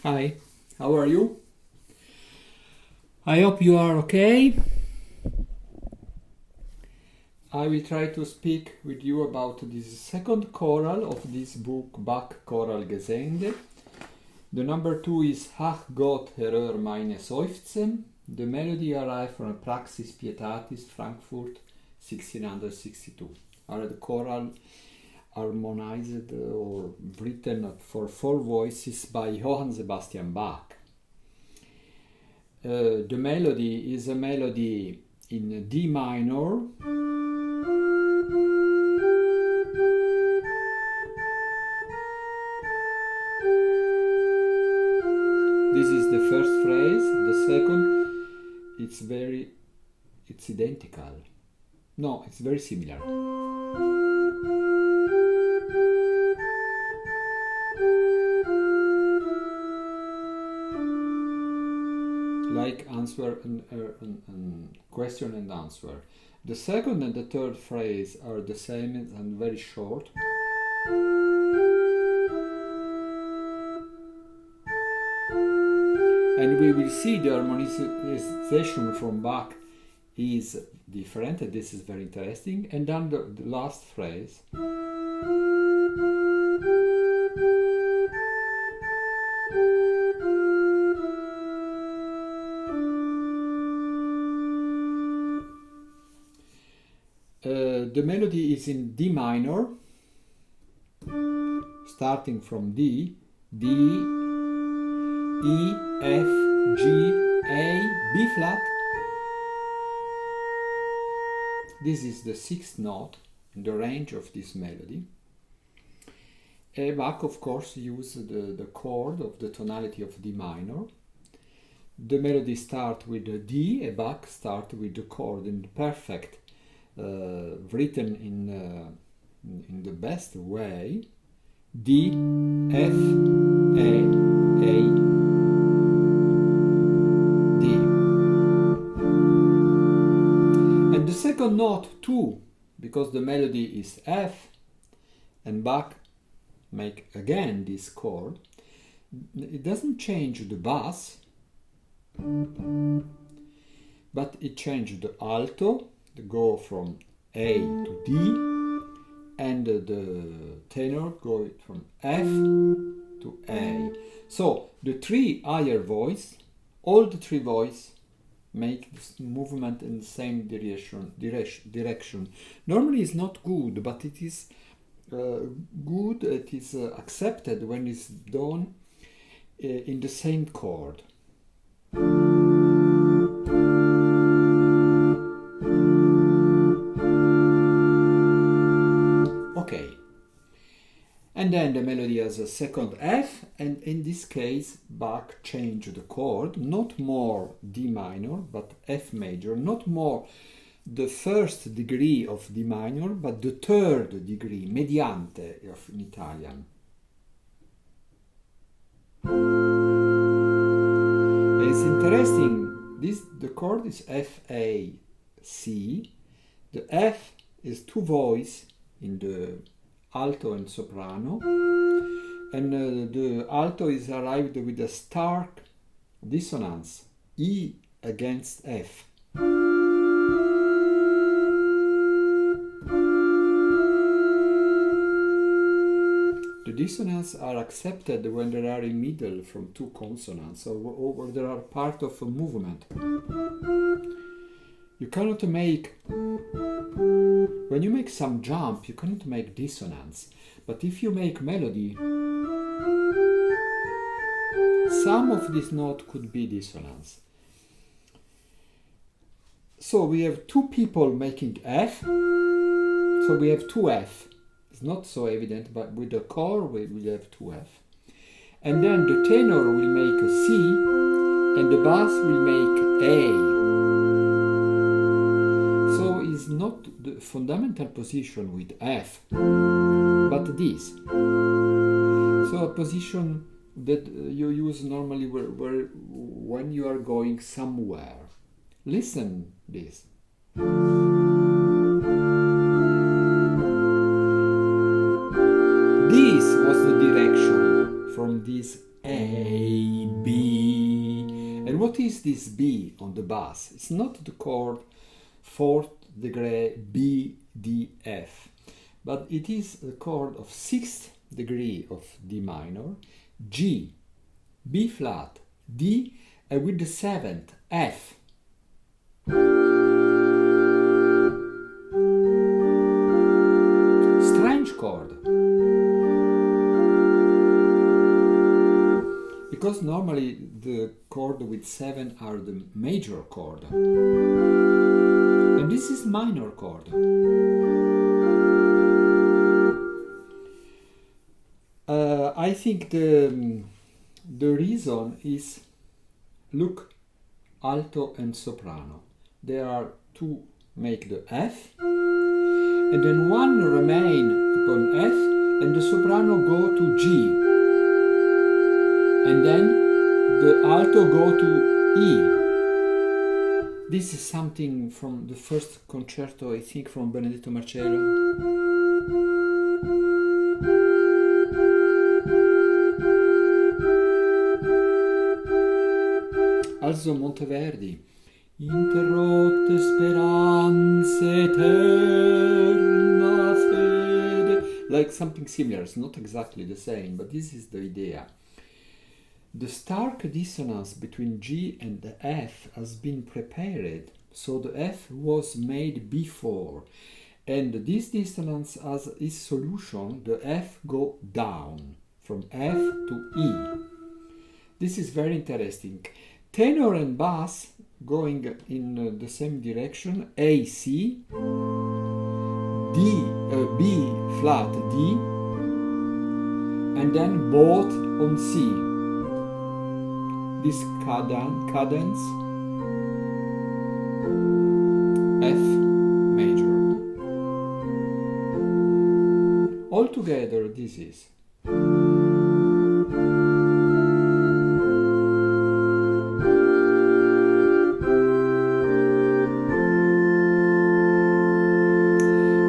Hi, how are you? I hope you are okay. I will try to speak with you about this second choral of this book, Bach Choral Gesänge. The number 2 is Ach Gott, erho meine Seufzen. The melody arrived from Praxis Pietatis, Frankfurt, 1662. Are the choral harmonized or written for 4 voices by Johann Sebastian Bach. The melody is a melody in D minor. This is the first phrase. The second, it's identical. No, it's very similar. Like answer and question and answer. The second and the third phrase are the same and very short. And we will see the harmonization from Bach is different, and this is very interesting. And then the last phrase. The melody is in D minor, starting from D, D, E, F, G, A, B flat. This is the 6th note in the range of this melody. Bach, of course, used the chord of the tonality of D minor. The melody starts with the D, Bach starts with the chord in the perfect, written in the best way. D, F, A, D. And the second note too, because the melody is F, and Bach make again this chord. It doesn't change the bass, but it changes the alto, the go from A to D, and the tenor go from F to A. So the 3 higher voice, all the 3 voice make this movement in the same direction. Normally it's not good, but it is good, it is accepted when it's done in the same chord. Okay. And then the melody has a second F, and in this case Bach changed the chord, not more D minor, but F major, not more the 1st degree of D minor, but the 3rd degree, mediante in Italian. And it's interesting, the chord is F, A, C. The F is 2 voice in the alto and soprano, and the alto is arrived with a stark dissonance, E against F. The dissonances are accepted when there are in middle from 2 consonants, or there are part of a movement. You cannot make, when you make some jump, you cannot make dissonance. But if you make melody, some of this note could be dissonance. So we have 2 people making F, so we have 2 F. It's not so evident, but with the chord we will have 2 F. And then the tenor will make a C, and the bass will make A. So it's not the fundamental position with F, but this. So a position that you use normally when you are going somewhere. Listen this. This was the direction from this A, B. And what is this B on the bass? It's not the chord 4th degree B, D, F, but it is the chord of 6th degree of D minor, G, B flat, D, and with the 7th, F. Strange chord. Because normally the chord with 7 are the major chord. And this is minor chord. I think the reason is, look, alto and soprano. There are two make the F, and then one remain upon F, and the soprano go to G, and then the alto go to E. This is something from the first concerto, I think, from Benedetto Marcello. Also Monteverdi. Interrotte speranze eterna fede. Like something similar, it's not exactly the same, but this is the idea. The stark dissonance between G and the F has been prepared, so the F was made before, and this dissonance has its solution, the F go down from F to E. This is very interesting. Tenor and bass going in the same direction, A, C, D, B flat, D, and then both on C. This cadence, F major. Altogether this is.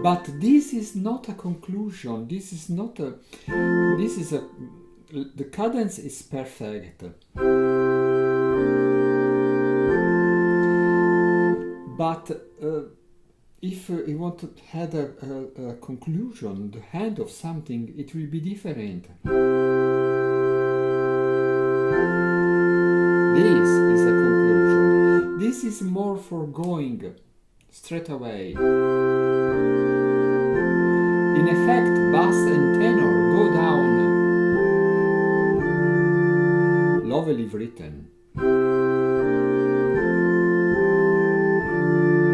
But this is not a conclusion, the cadence is perfect. But if you want to have a conclusion, the hand of something, it will be different. This is a conclusion. This is more for going straight away. In effect, bass and tenor go down. Lovely written.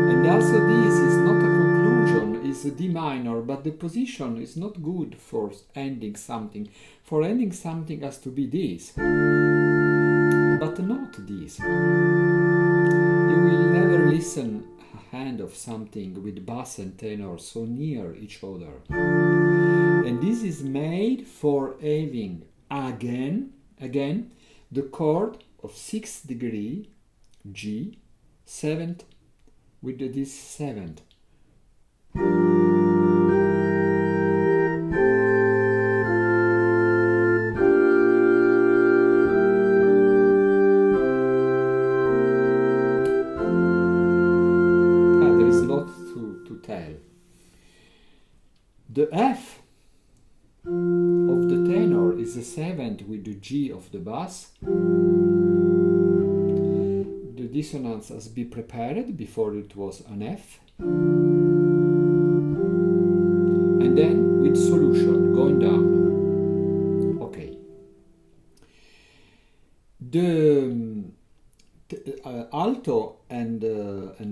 And also this is not a conclusion, it's a D minor, but the position is not good for ending something. For ending something has to be this, but not this. You will never listen a hand of something with bass and tenor so near each other. And this is made for having again the chord of 6th degree G, 7th with this 7th. There is a lot to tell. The F of the tenor is the 7th with the G of the bass. The dissonance has been prepared before it was an F. And then with solution going down. Okay. The alto and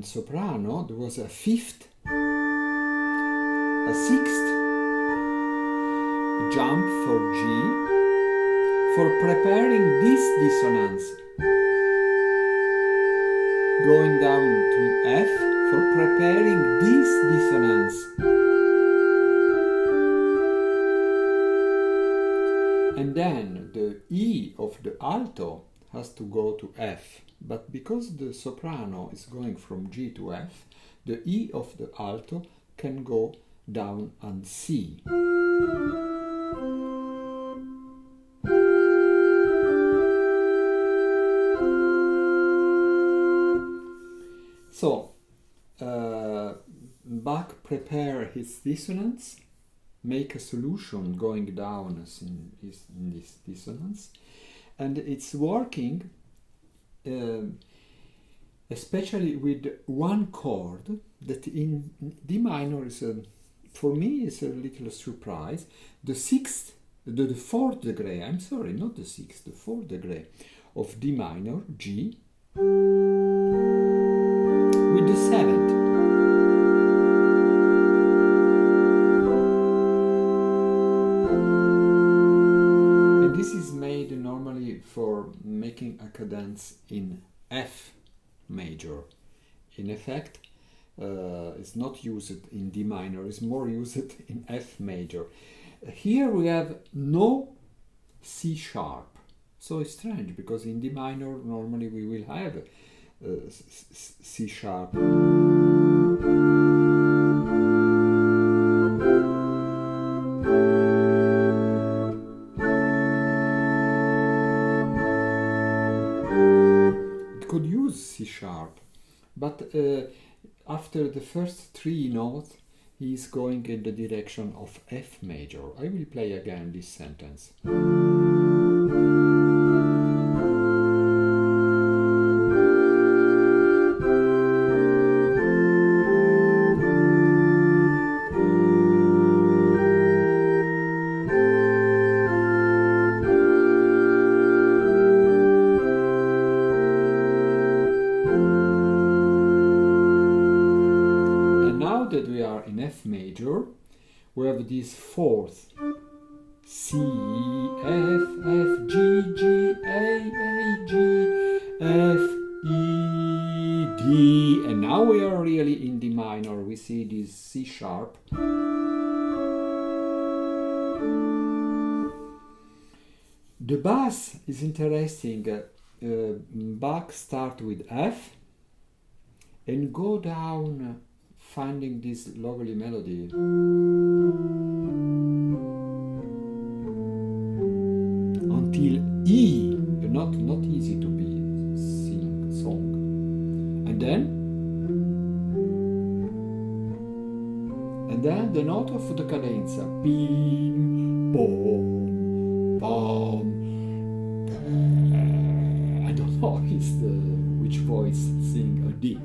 soprano, there was a 5th, a 6th jump for G for preparing this dissonance, going down to F for preparing this dissonance, and then the E of the alto has to go to F, but because the soprano is going from G to F, the E of the alto can go down on C. So Bach prepare his dissonance, make a solution going down in this dissonance, and it's working especially with one chord that in D minor is for me is a little surprise. The fourth degree, I'm sorry, not the sixth, the fourth degree of D minor, G, with the seventh. And this is made normally for making a cadence in F major. In effect, it's not used in D minor, it's more used in F major. Here we have no C sharp. So it's strange because in D minor normally we will have C sharp. It could use C sharp, but after the first three notes he is going in the direction of F major. I will play again this sentence. That we are in F major, we have this fourth C, F, F, G, G, A, G, F, E, D, and now we are really in D minor. We see this C sharp. The bass is interesting. Bach start with F and go down finding this lovely melody. Until E, not easy to be song. And then the note of the cadenza. Bim, bom, bom. I don't know which voice sing a D.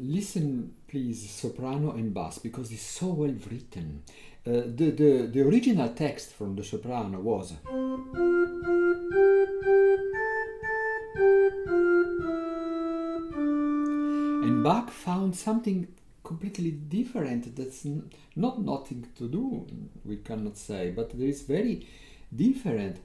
Listen please soprano and bass because it's so well written. The original text from the soprano was and Bach found something completely different that's not nothing to do, we cannot say, but there is very different.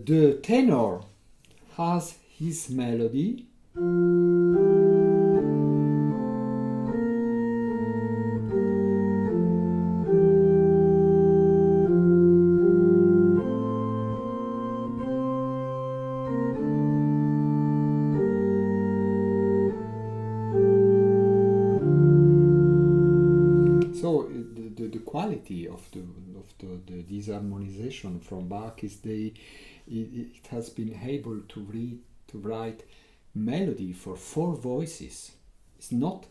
The tenor has his melody. So the quality of this harmonization from Bach is it has been able to write melody for four voices. It's not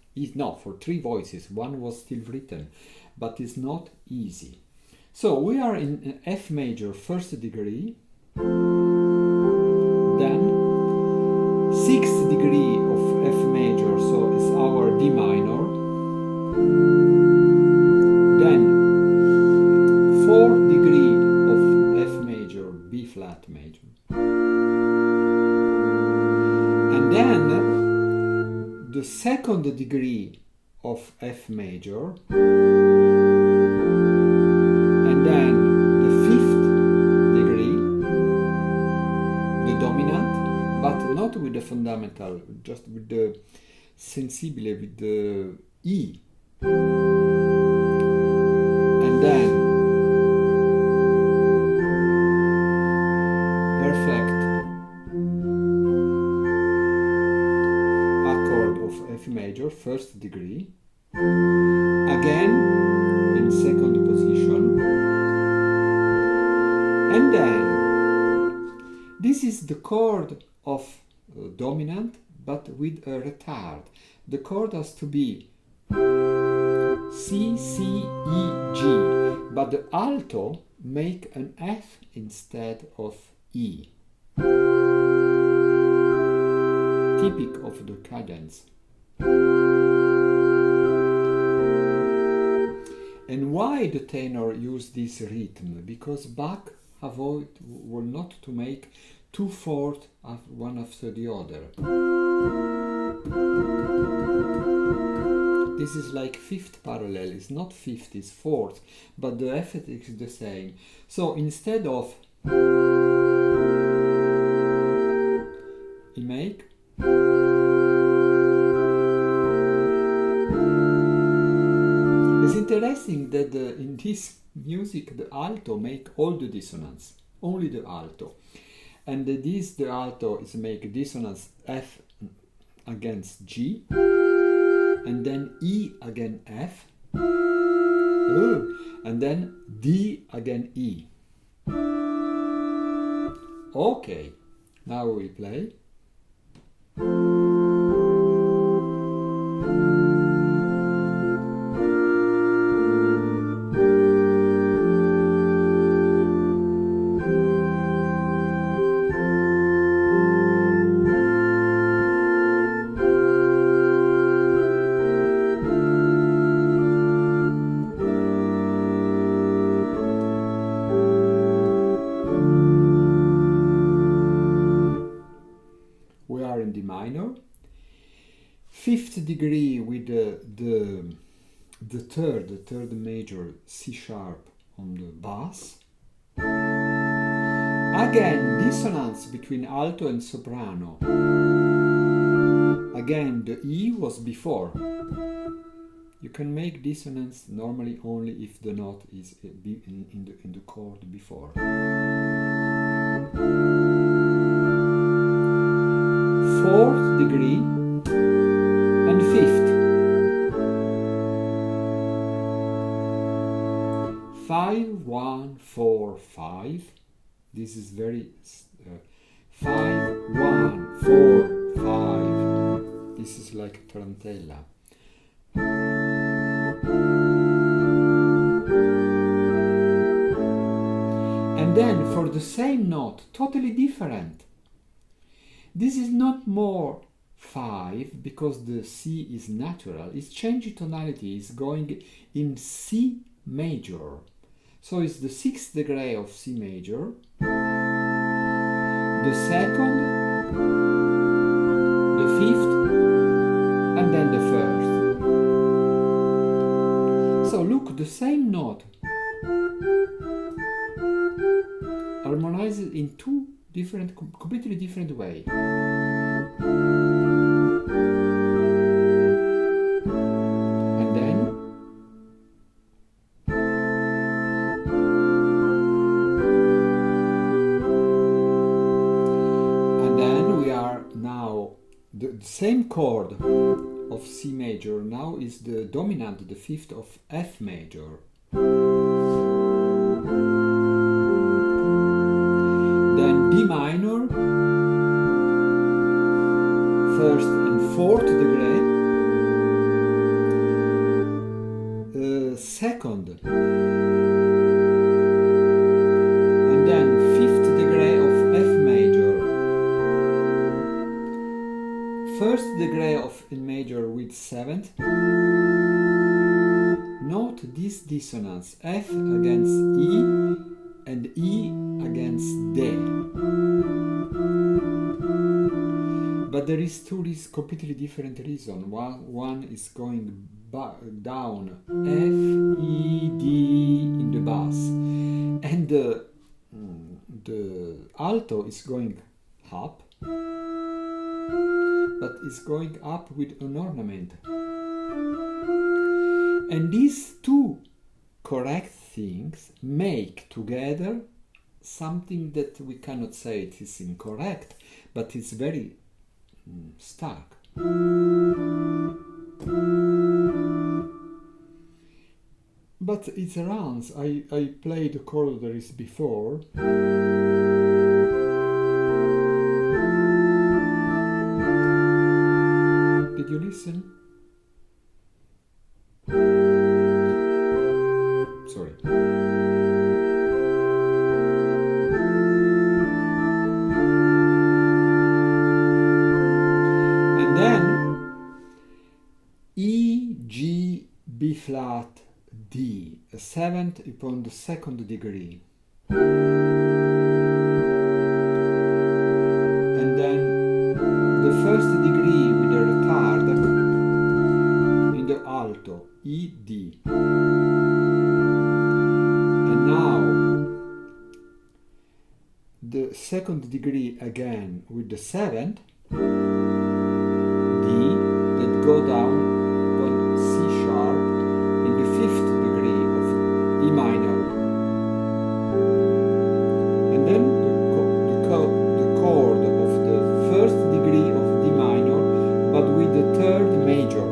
for three voices. One was still written, but it's not easy. So we are in F major first degree, then sixth degree of F major, so it's our D minor, then fourth degree of F major, B flat major, and then the second degree of F major, and then the fifth degree, the dominant, but not with the fundamental, just with the sensibile with the E. And then perfect accord of F major, first degree, again in second position, and then this is the chord of dominant but with a retard. The chord has to be C, C, E, G, but the alto make an F instead of E. Typic of the cadence. And why the tenor use this rhythm? Because Bach avoid not to make 2/4 one after the other. This is like fifth parallel. It's not fifth, it's fourth, but the effect is the same. So instead of you make it's interesting that in this music the alto make all the dissonance, only the alto, and the alto is make dissonance F against G, and then E again F, and then D again E. Okay, now we play. In D minor, fifth degree with the third major C sharp on the bass. Again, dissonance between alto and soprano. Again, the E was before. You can make dissonance normally only if the note is in the chord before. Fourth degree and fifth. 5, 1, 4, 5. This is very 5, 1, 4, 5. This is like tarantella. And then for the same note, totally different. This is not more 5 because the C is natural. It's changing tonality. It's going in C major. So it's the 6th degree of C major, the 2nd, the 5th, and then the 1st. So look, the same note harmonized in two different, completely different way. And then we are now the same chord of C major now is the dominant, the 5th of F major. Then D minor, 1st and 4th degree, 2nd, and then 5th degree of F major, 1st degree of E major with 7th. Note this dissonance, F against E and E against D. But there is completely different reason. One is going down, F, E, D in the bass, and the alto is going up, but is going up with an ornament. And these two correct things make together something that we cannot say it is incorrect, but it's very stark. But it runs. I played the chorales before. Did you listen? Sorry. And then E, G, B flat, D, a seventh upon the second degree. And then the first degree with a retard in the alto, E, D. And now the second degree again with the seventh, D, that go down upon C sharp in the fifth degree of E minor. And then the chord of the first degree of D minor, but with the third major.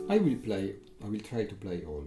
I will try to play all.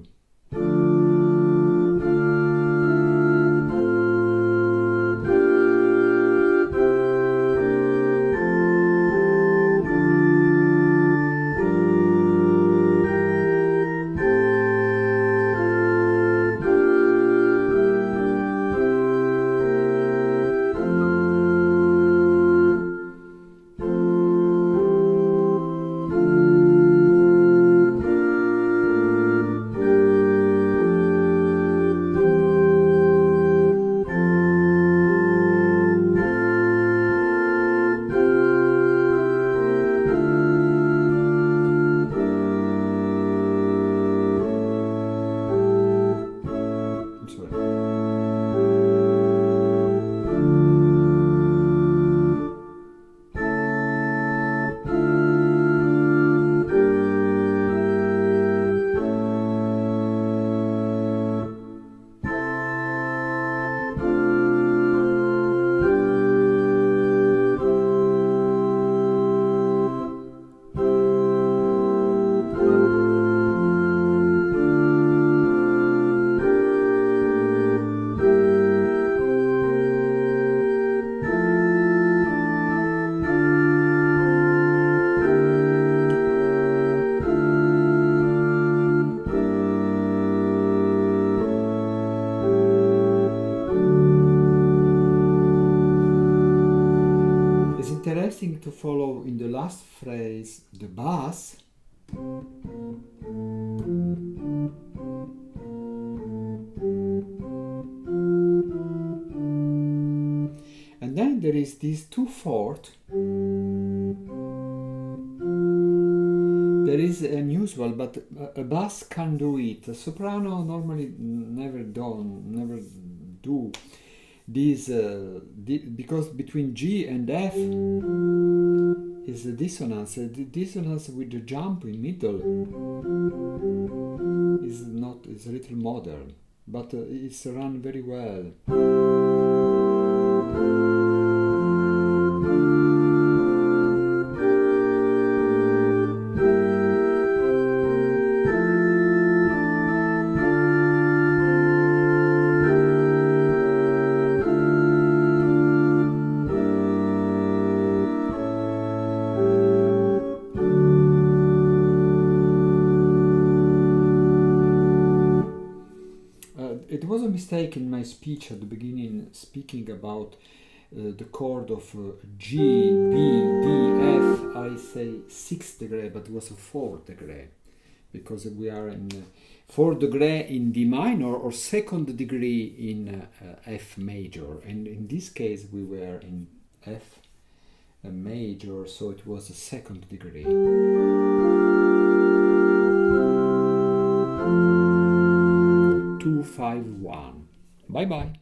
Interesting to follow in the last phrase the bass. And then there is these two fourths. There is unusual, but a bass can do it. A soprano normally never do. This because between G and F is a dissonance. The dissonance with the jump in middle is a little modern, but it's run very well. It was a mistake in my speech at the beginning, speaking about the chord of G, B, D, F. I say 6th degree, but it was a 4th degree, because we are in 4th degree in D minor or 2nd degree in F major, and in this case we were in F major, so it was a 2nd degree. 251. Bye bye.